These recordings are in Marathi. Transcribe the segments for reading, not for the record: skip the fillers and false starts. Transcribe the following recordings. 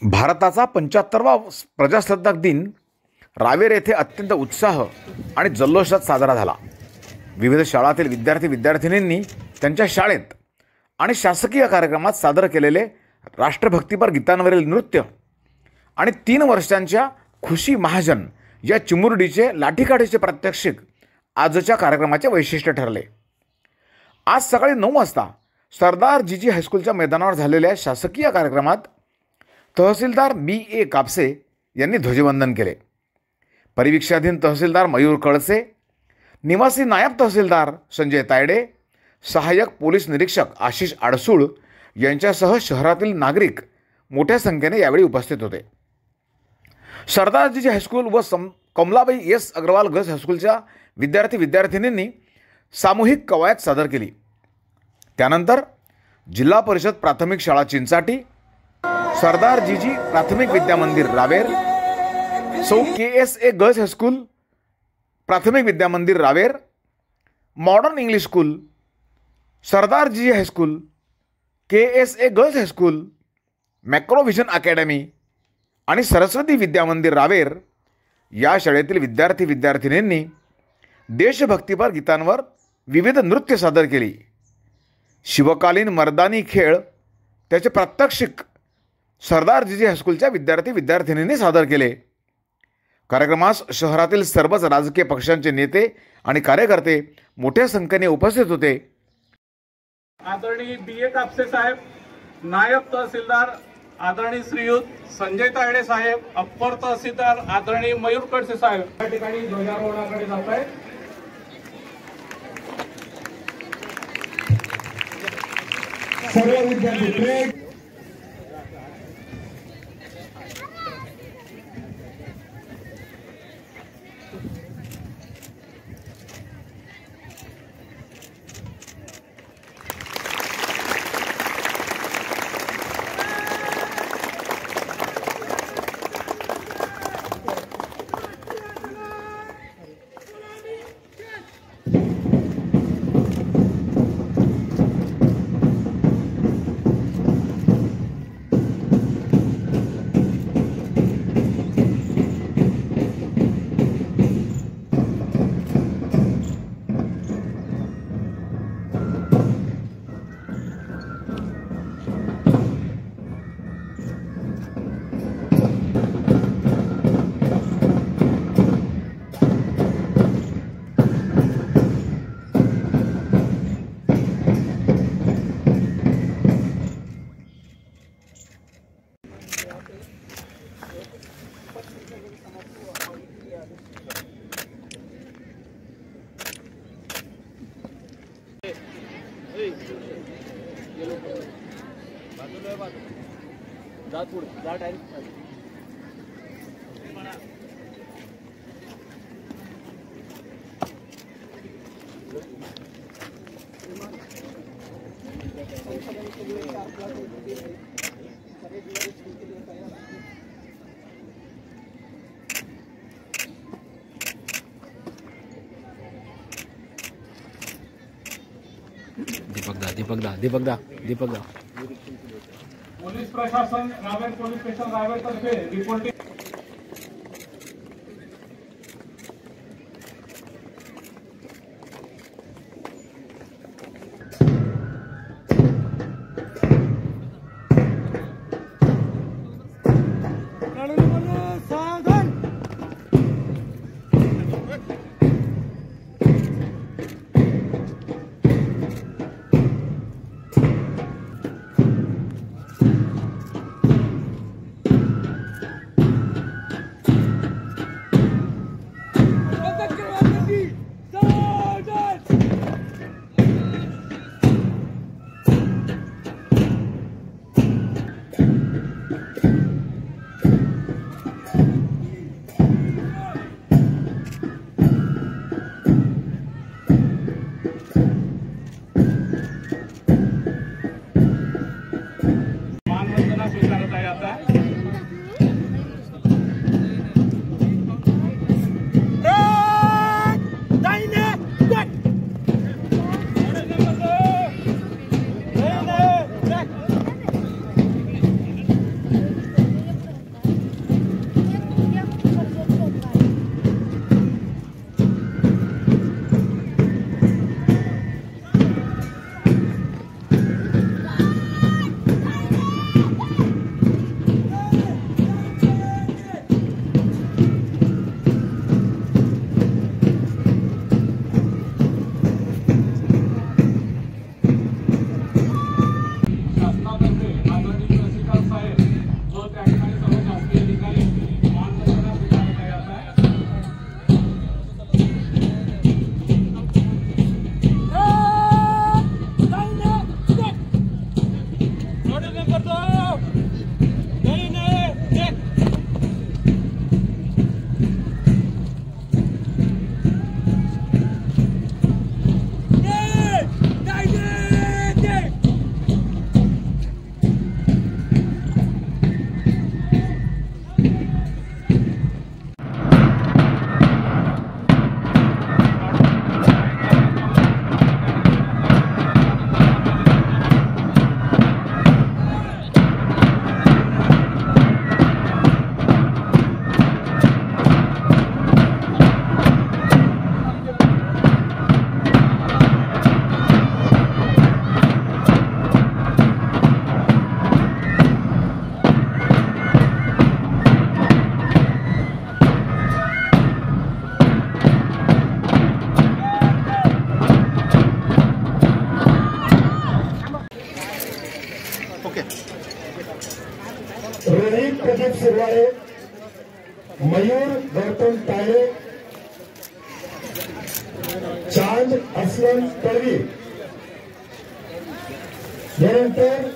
भारताचा 75वा प्रजासत्ताक दिन रावेर येथे अत्यंत उत्साह आणि जल्लोषात साजरा झाला। विविध शाळांतील विद्यार्थी-विद्यार्थिनींनी त्यांच्या शाळेत आणि शासकीय कार्यक्रमात सादर केलेले राष्ट्रभक्तीपर गीतांवरील नृत्य आणि 3 वर्षांच्या खुशी महाजन या चिमुरडीचे लाठीकाठीचे प्रात्यक्षिक आजच्या कार्यक्रमाचे वैशिष्ट्य ठरले। आज सकाळी 9 वाजता सरदार जीजी हायस्कूलच्या मैदानावर झालेल्या शासकीय कार्यक्रमात तहसीलदार बी.ए. कापसे यांनी ध्वजवंदन केले। परिवीक्षाधीन तहसीलदार मयूर कळसे, निवासी नायब तहसीलदार संजय तायडे, सहाय्यक पोलीस निरीक्षक आशिष आडसूळ यांच्यासह शहरातील नागरिक मोठ्या संख्येने यावेळी उपस्थित होते। सरदार जीजी हायस्कूल व कमलाबाई एस अग्रवाल गर्ल्स हायस्कूलच्या विद्यार्थी-विद्यार्थिनींनी सामूहिक कवायत सादर केली। त्यानंतर जिल्हा परिषद प्राथमिक शाळा चिंचाटी, सरदार जीजी प्राथमिक विद्यामंदिर रावेर, सौ के.एस.ए. गर्ल्स हायस्कूल प्राथमिक विद्यामंदिर रावेर, मॉडर्न इंग्लिश स्कूल, सरदार जीजी हायस्कूल, के.एस.ए. गर्ल्स हायस्कूल, मॅक्रोव्हिजन अकॅडमी आणि सरस्वती विद्यामंदिर रावेर या शाळेतील विद्यार्थी-विद्यार्थिनींनी देशभक्तीपर गीतांवर विविध नृत्य सादर केली। शिवकालीन मर्दानी खेळ त्याचे प्रात्यक्षिक सरदार जीजी हायस्कूलच्या विद्यार्थी-विद्यार्थिनींनी सादर केले। कार्यक्रमास शहरातील सर्वच राजकीय पक्षांचे नेते आणि कार्यकर्ते मोठ्या संख्येने उपस्थित होते। आदरणीय बी.ए. कापसे साहेब, नायब तहसीलदार आदरणीय श्रीयुत संजय तायडे साहेब, अप्पर तहसीलदार आदरणीय मयूर कळसे साहेब या ठिकाणी ध्वजारोहणाकडे जात आहेत। सर्व विद्यार्थी दीपक दा पोलीस प्रशासन रावेर पोलीस स्टेशन रावेर तर्फे रिपोर्टिंग रोहित प्रदीप सुरवाळे, मयूर गौतम ताळे, चांद असलम तळवी, यानंतर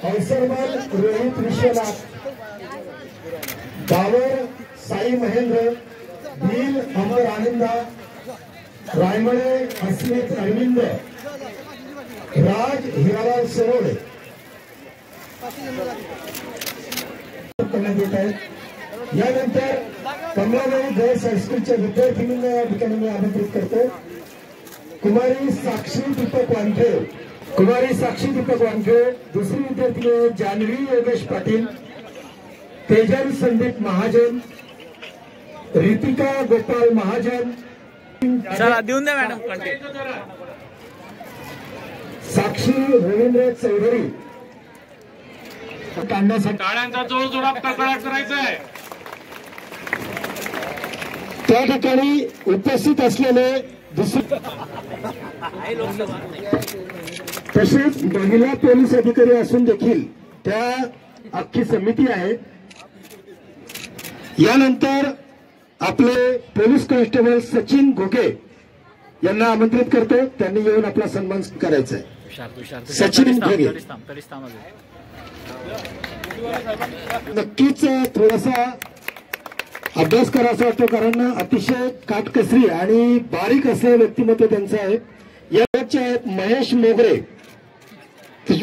औसरमान रोहित विश्वनाथ, बावर साई महेंद्र, भील अमर आनंदा, रायमळे अस्मित अरविंद, राज हिरालाल सरोडे करण्यात येत आहे। यानंतर कमलाबाई गर्ल्स हायस्कूलच्या विद्यार्थिनींना या ठिकाणी मी आमंत्रित करतो। कुमारी साक्षी दीपक वानखे, कुमारी साक्षी दीपक वानखे, दुसरी विद्यार्थिनी जान्हवी योगेश पाटील, तेजल संदीप महाजन, रितिका गोपाल महाजन, देऊन द्या मॅडम, साक्षी रवींद्र चौधरी काढण्यासाठी टाळ्यांचा जोरजोरात कडकडाट करायचा आहे। त्या ठिकाणी उपस्थित असलेले तसेच महिला पोलीस अधिकारी असून देखील त्या अख्खी समिती आहे। यानंतर आपले पोलीस कॉन्स्टेबल सचिन घोके यांना आमंत्रित करतो, त्यांनी येऊन आपला सन्मान करायचा आहे। सचिन घोके नक्कीच थोडासा अभ्यास करायचा वाटतो, कारण अतिशय काटकसरी आणि बारीक असलेलं व्यक्तिमत्व त्यांचं आहे। याचे आहेत महेश मोगरे,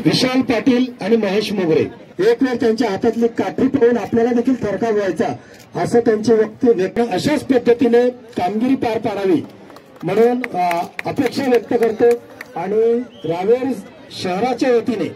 विशाल पाटील आणि महेश मोगरे। एक वेळ त्यांच्या हातातली काठी पाहून आपल्याला देखील थरकाप व्हायचा, असं त्यांचे वक्तव्य अशाच पद्धतीने कामगिरी पार पाडावी म्हणून अपेक्षा व्यक्त करतो। आणि रावेर शहराच्या वतीने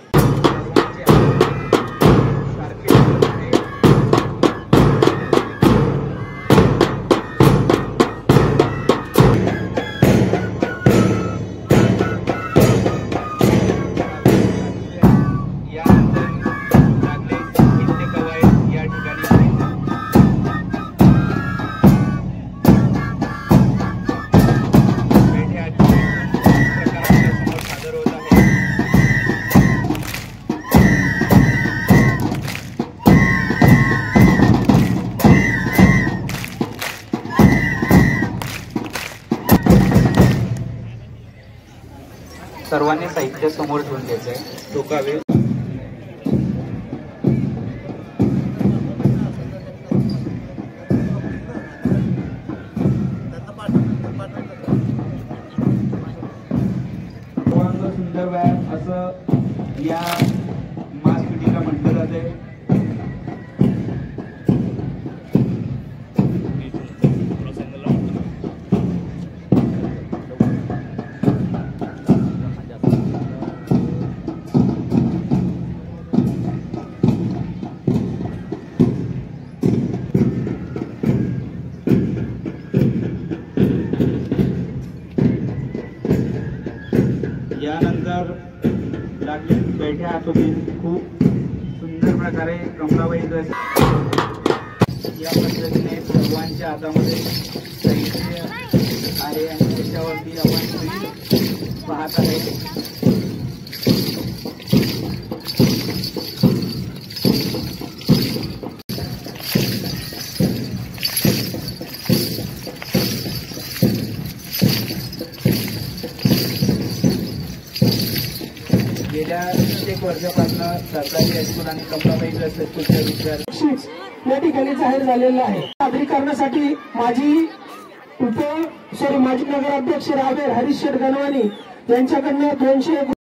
सर्वांनी साहित्य समोर ठेवून घ्यायचंय, टोकावे। सुंदर व्यायाम असं या मास पिटीला म्हटलं जाते। यानंतर लागली बैठ्या हातोटी खूप सुंदर प्रकारे कमलाबाई ड्रेस या पद्धतीने सर्वांच्या हातामध्ये साहित्य आहे आणि त्याच्यावरती आपण पाहत आहे। गेल्या कित्येक वर्षापासून सरकारी हायस्कूल आणि कमलाबाई गर्ल्स हायस्कूलच्या विद्यार्थी या ठिकाणी जाहीर झालेलं आहे। सादरीकरणासाठी माजी नगराध्यक्ष रावेर हरीश शेठ गणवानी यांच्याकडनं 200